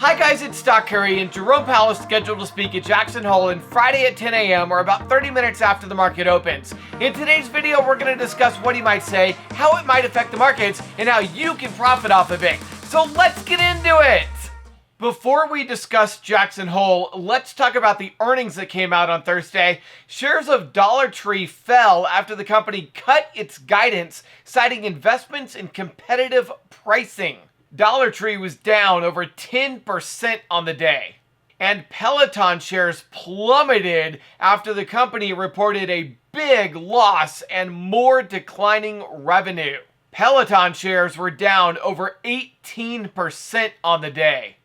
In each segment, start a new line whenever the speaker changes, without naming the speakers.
Hi guys, it's Stock Curry, and Jerome Powell is scheduled to speak at Jackson Hole on Friday at 10 a.m. or about 30 minutes after the market opens. In today's video, we're going to discuss what he might say, how it might affect the markets, and how you can profit off of it. So let's get into it! Before we discuss Jackson Hole, let's talk about the earnings that came out on Thursday. Shares of Dollar Tree fell after the company cut its guidance, citing investments in competitive pricing. Dollar Tree was down over 10% on the day. And Peloton shares plummeted after the company reported a big loss and more declining revenue. Peloton shares were down over 18% on the day.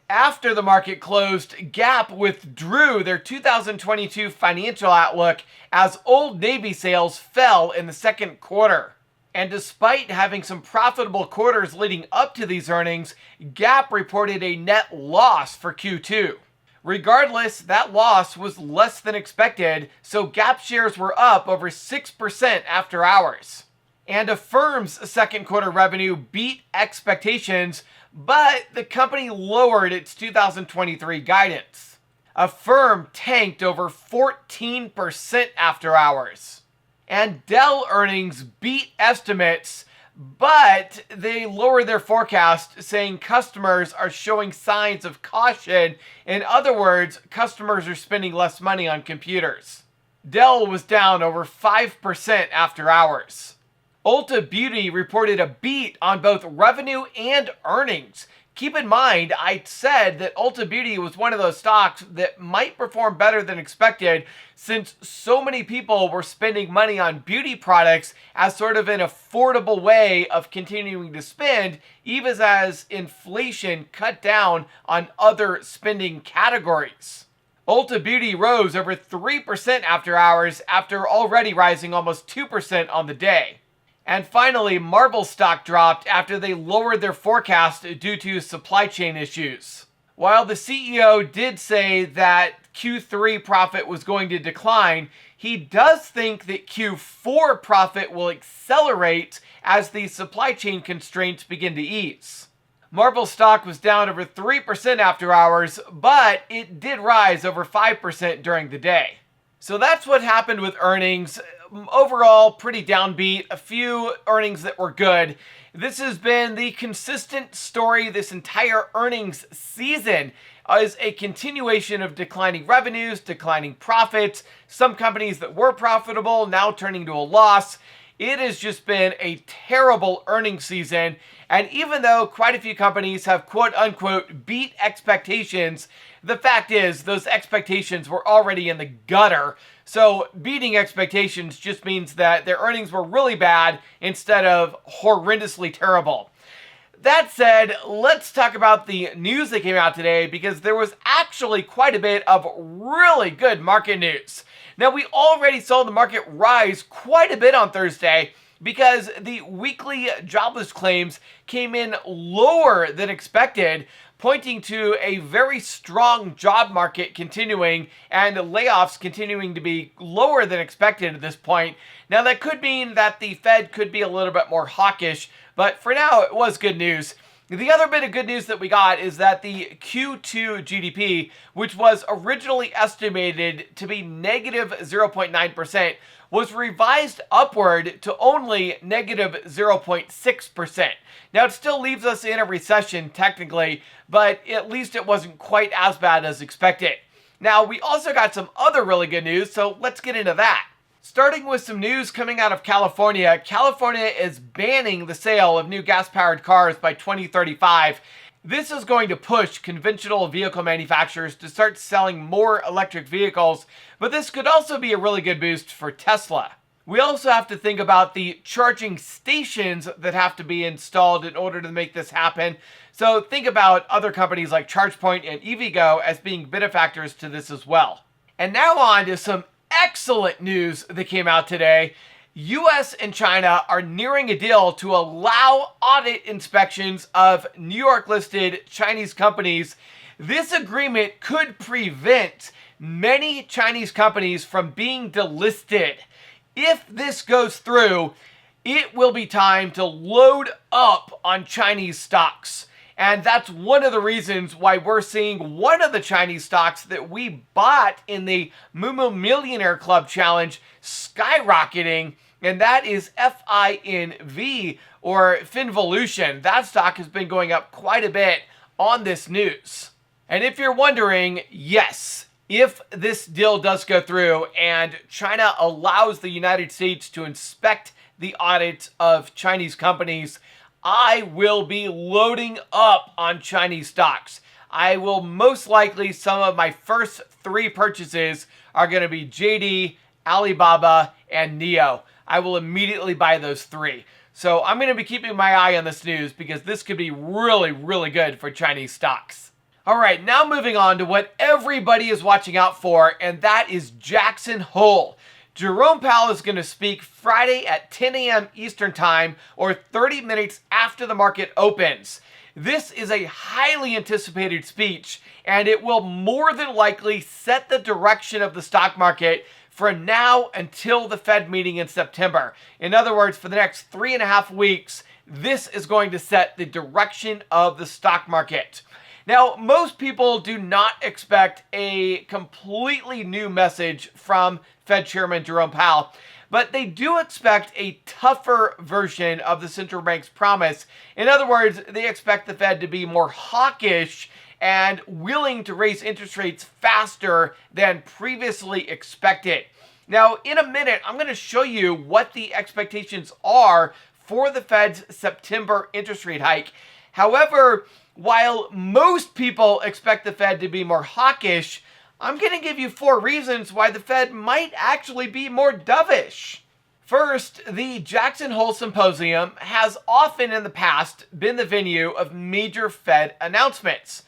After the market closed, Gap withdrew their 2022 financial outlook as Old Navy sales fell in the second quarter. And despite having some profitable quarters leading up to these earnings, Gap reported a net loss for Q2. Regardless, that loss was less than expected, so Gap shares were up over 6% after hours. And Affirm's second quarter revenue beat expectations, but the company lowered its 2023 guidance. Affirm tanked over 14% after hours. And Dell earnings beat estimates, but they lowered their forecast, saying customers are showing signs of caution. In other words, customers are spending less money on computers. Dell was down over 5% after hours. Ulta Beauty reported a beat on both revenue and earnings. Keep in mind, I said that Ulta Beauty was one of those stocks that might perform better than expected since so many people were spending money on beauty products as sort of an affordable way of continuing to spend, even as inflation cut down on other spending categories. Ulta Beauty rose over 3% after hours after already rising almost 2% on the day. And finally, Marvel stock dropped after they lowered their forecast due to supply chain issues. While the CEO did say that Q3 profit was going to decline, he does think that Q4 profit will accelerate as the supply chain constraints begin to ease. Marvel stock was down over 3% after hours, but it did rise over 5% during the day. So that's what happened with earnings. Overall, pretty downbeat. A few earnings that were good. This has been the consistent story this entire earnings season, is a continuation of declining revenues, declining profits, some companies that were profitable now turning to a loss. It has just been a terrible earnings season, and even though quite a few companies have quote-unquote beat expectations, the fact is those expectations were already in the gutter. So beating expectations just means that their earnings were really bad instead of horrendously terrible. That said, let's talk about the news that came out today, because there was actually quite a bit of really good market news. Now, we already saw the market rise quite a bit on Thursday because the weekly jobless claims came in lower than expected, pointing to a very strong job market continuing and layoffs continuing to be lower than expected at this point. Now, that could mean that the Fed could be a little bit more hawkish, but for now, it was good news. The other bit of good news that we got is that the Q2 GDP, which was originally estimated to be negative 0.9%, was revised upward to only negative 0.6%. Now, it still leaves us in a recession technically, but at least it wasn't quite as bad as expected. Now, we also got some other really good news, so let's get into that. Starting with some news coming out of California. California is banning the sale of new gas-powered cars by 2035. This is going to push conventional vehicle manufacturers to start selling more electric vehicles, but this could also be a really good boost for Tesla. We also have to think about the charging stations that have to be installed in order to make this happen. So think about other companies like ChargePoint and EVgo as being benefactors to this as well. And now on to some excellent news that came out today. US and China are nearing a deal to allow audit inspections of New York listed Chinese companies. This agreement could prevent many Chinese companies from being delisted. If this goes through, it will be time to load up on Chinese stocks. And that's one of the reasons why we're seeing one of the Chinese stocks that we bought in the Moomoo Millionaire Club Challenge skyrocketing, and that is FINV, or Finvolution. That stock has been going up quite a bit on this news. And if you're wondering, yes, if this deal does go through and China allows the United States to inspect the audits of Chinese companies, I will be loading up on Chinese stocks. I will most likely, some of my first 3 purchases are going to be JD, Alibaba, and NIO. I will immediately buy those 3. So I'm going to be keeping my eye on this news because this could be really, really good for Chinese stocks. All right, now moving on to what everybody is watching out for, and that is Jackson Hole. Jerome Powell is going to speak Friday at 10 a.m. Eastern Time, or 30 minutes after the market opens. This is a highly anticipated speech, and it will more than likely set the direction of the stock market for now until the Fed meeting in September. In other words, for the next 3.5 weeks, this is going to set the direction of the stock market. Now, most people do not expect a completely new message from Fed Chairman Jerome Powell, but they do expect a tougher version of the central bank's promise. In other words, they expect the Fed to be more hawkish and willing to raise interest rates faster than previously expected. Now, in a minute, I'm going to show you what the expectations are for the Fed's September interest rate hike. However, while most people expect the Fed to be more hawkish, I'm going to give you 4 reasons why the Fed might actually be more dovish. First, the Jackson Hole Symposium has often in the past been the venue of major Fed announcements.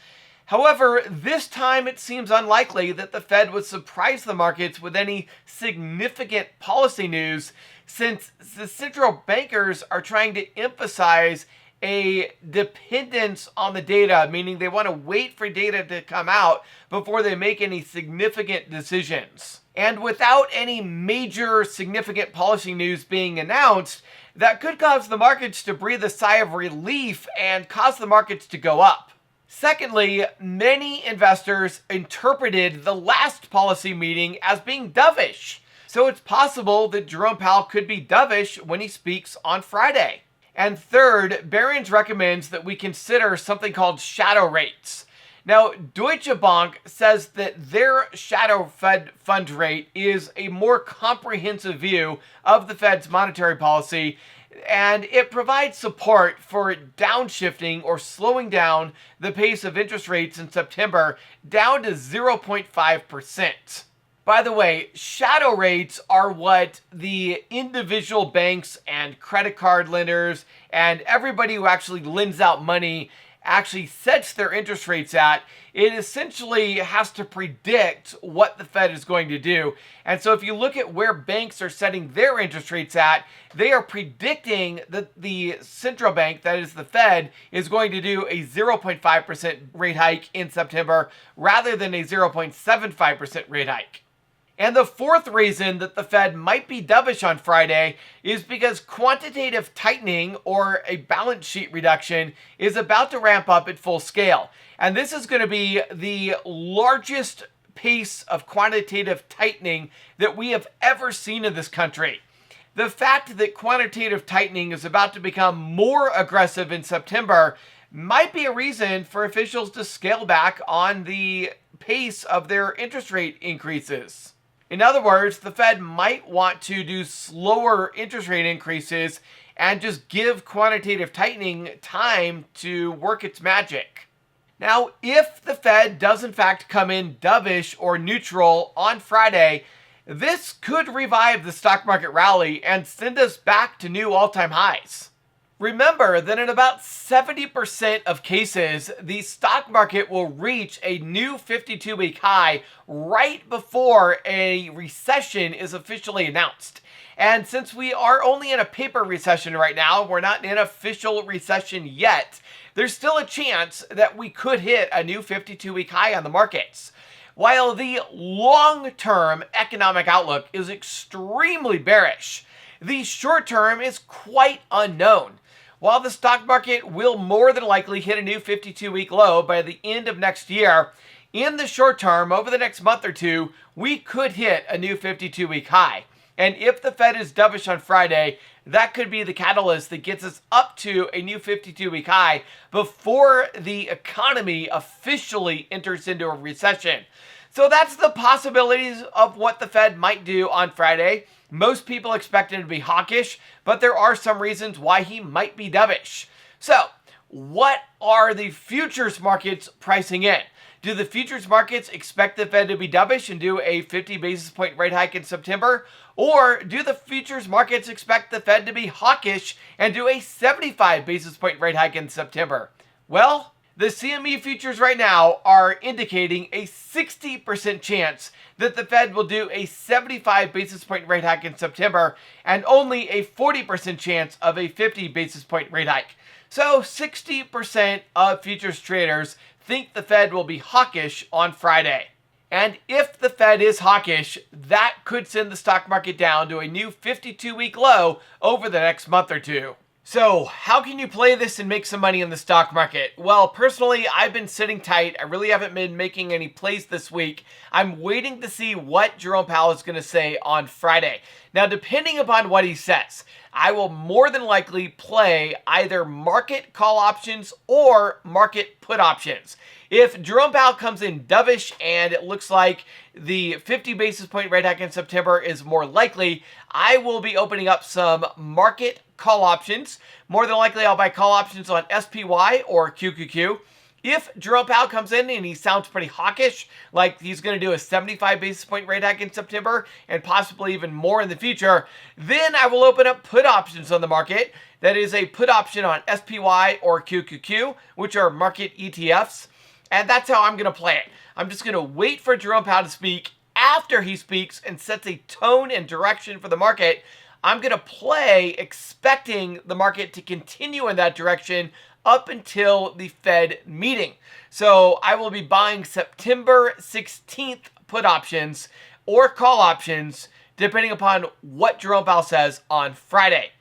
However, this time it seems unlikely that the Fed would surprise the markets with any significant policy news, since the central bankers are trying to emphasize a dependence on the data, meaning they want to wait for data to come out before they make any significant decisions. And without any major significant policy news being announced, that could cause the markets to breathe a sigh of relief and cause the markets to go up. Secondly, many investors interpreted the last policy meeting as being dovish. So it's possible that Jerome Powell could be dovish when he speaks on Friday. And third, Barron's recommends that we consider something called shadow rates. Now, Deutsche Bank says that their shadow Fed fund rate is a more comprehensive view of the Fed's monetary policy, and it provides support for downshifting or slowing down the pace of interest rates in September down to 0.5%. By the way, shadow rates are what the individual banks and credit card lenders and everybody who actually lends out money actually sets their interest rates at. It essentially has to predict what the Fed is going to do. And so if you look at where banks are setting their interest rates at, they are predicting that the central bank, that is the Fed, is going to do a 0.5% rate hike in September rather than a 0.75% rate hike. And the fourth reason that the Fed might be dovish on Friday is because quantitative tightening, or a balance sheet reduction, is about to ramp up at full scale. And this is going to be the largest pace of quantitative tightening that we have ever seen in this country. The fact that quantitative tightening is about to become more aggressive in September might be a reason for officials to scale back on the pace of their interest rate increases. In other words, the Fed might want to do slower interest rate increases and just give quantitative tightening time to work its magic. Now, if the Fed does in fact come in dovish or neutral on Friday, this could revive the stock market rally and send us back to new all-time highs. Remember that in about 70% of cases, the stock market will reach a new 52-week high right before a recession is officially announced. And since we are only in a paper recession right now, we're not in an official recession yet, there's still a chance that we could hit a new 52-week high on the markets. While the long-term economic outlook is extremely bearish, the short term is quite unknown. While the stock market will more than likely hit a new 52-week low by the end of next year, in the short term, over the next month or two, we could hit a new 52-week high. And if the Fed is dovish on Friday, that could be the catalyst that gets us up to a new 52-week high before the economy officially enters into a recession. So that's the possibilities of what the Fed might do on Friday. Most people expect him to be hawkish, but there are some reasons why he might be dovish. So, what are the futures markets pricing in? Do the futures markets expect the Fed to be dovish and do a 50 basis point rate hike in September? Or do the futures markets expect the Fed to be hawkish and do a 75 basis point rate hike in September? Well, the CME futures right now are indicating a 60% chance that the Fed will do a 75 basis point rate hike in September and only a 40% chance of a 50 basis point rate hike. So 60% of futures traders think the Fed will be hawkish on Friday. And if the Fed is hawkish, that could send the stock market down to a new 52-week low over the next month or two. So, how can you play this and make some money in the stock market? Well, personally, I've been sitting tight. I really haven't been making any plays this week. I'm waiting to see what Jerome Powell is going to say on Friday. Now, depending upon what he says, I will more than likely play either market call options or market put options. If Jerome Powell comes in dovish and it looks like the 50 basis point rate hike in September is more likely, I will be opening up some market call options. More than likely, I'll buy call options on SPY or QQQ. If Jerome Powell comes in and he sounds pretty hawkish, like he's going to do a 75 basis point rate hike in September and possibly even more in the future, then I will open up put options on the market. That is a put option on SPY or QQQ, which are market ETFs. And that's how I'm going to play it. I'm just going to wait for Jerome Powell to speak. After he speaks and sets a tone and direction for the market, I'm going to play expecting the market to continue in that direction up until the Fed meeting. So I will be buying September 16th put options or call options depending upon what Jerome Powell says on Friday.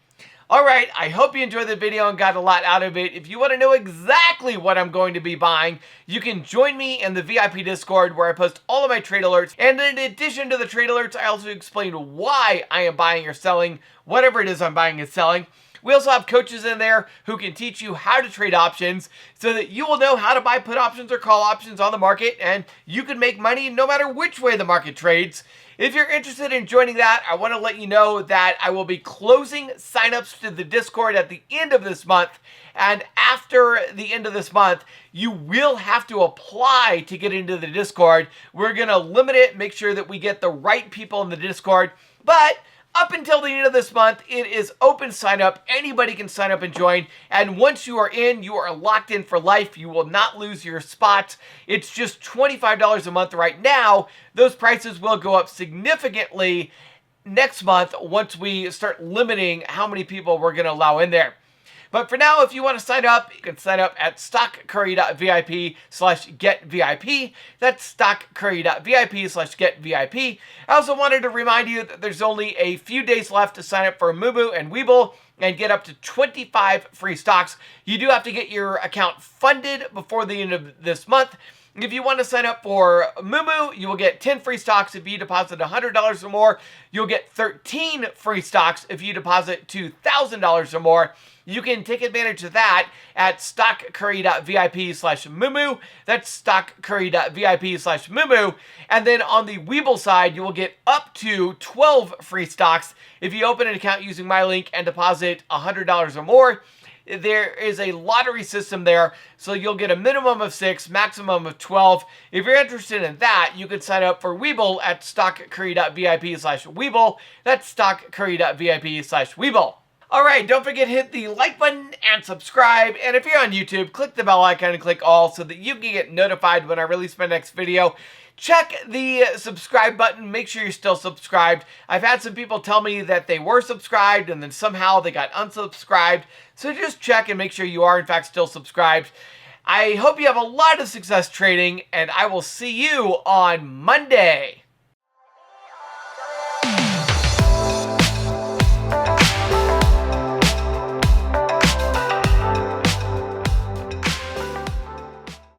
Alright, I hope you enjoyed the video and got a lot out of it. If you want to know exactly what I'm going to be buying, you can join me in the VIP Discord where I post all of my trade alerts. And in addition to the trade alerts, I also explain why I am buying or selling whatever it is I'm buying and selling. We also have coaches in there who can teach you how to trade options so that you will know how to buy put options or call options on the market and you can make money no matter which way the market trades. If you're interested in joining that, I want to let you know that I will be closing signups to the Discord at the end of this month. And after the end of this month, you will have to apply to get into the Discord. We're going to limit it, make sure that we get the right people in the Discord. But up until the end of this month, it is open sign up. Anybody can sign up and join. And once you are in, you are locked in for life. You will not lose your spot. It's just $25 a month right now. Those prices will go up significantly next month once we start limiting how many people we're going to allow in there. But for now, if you want to sign up, you can sign up at stockcurry.vip/getvip. That's stockcurry.vip/getvip. I also wanted to remind you that there's only a few days left to sign up for Moomoo and Webull and get up to 25 free stocks. You do have to get your account funded before the end of this month. If you want to sign up for Moomoo, you will get 10 free stocks if you deposit $100 or more. You'll get 13 free stocks if you deposit $2,000 or more. You can take advantage of that at stockcurry.vip/Moomoo. That's stockcurry.vip/Moomoo. And then on the Webull side, you will get up to 12 free stocks if you open an account using my link and deposit $100 or more. There is a lottery system there, so you'll get a minimum of 6, maximum of 12. If you're interested in that, you can sign up for Webull at stockcurry.vip/Webull. That's stockcurry.vip/Webull. Alright, don't forget to hit the like button and subscribe. And if you're on YouTube, click the bell icon and click all so that you can get notified when I release my next video. Check the subscribe button. Make sure you're still subscribed. I've had some people tell me that they were subscribed and then somehow they got unsubscribed. So just check and make sure you are in fact still subscribed. I hope you have a lot of success trading and I will see you on Monday.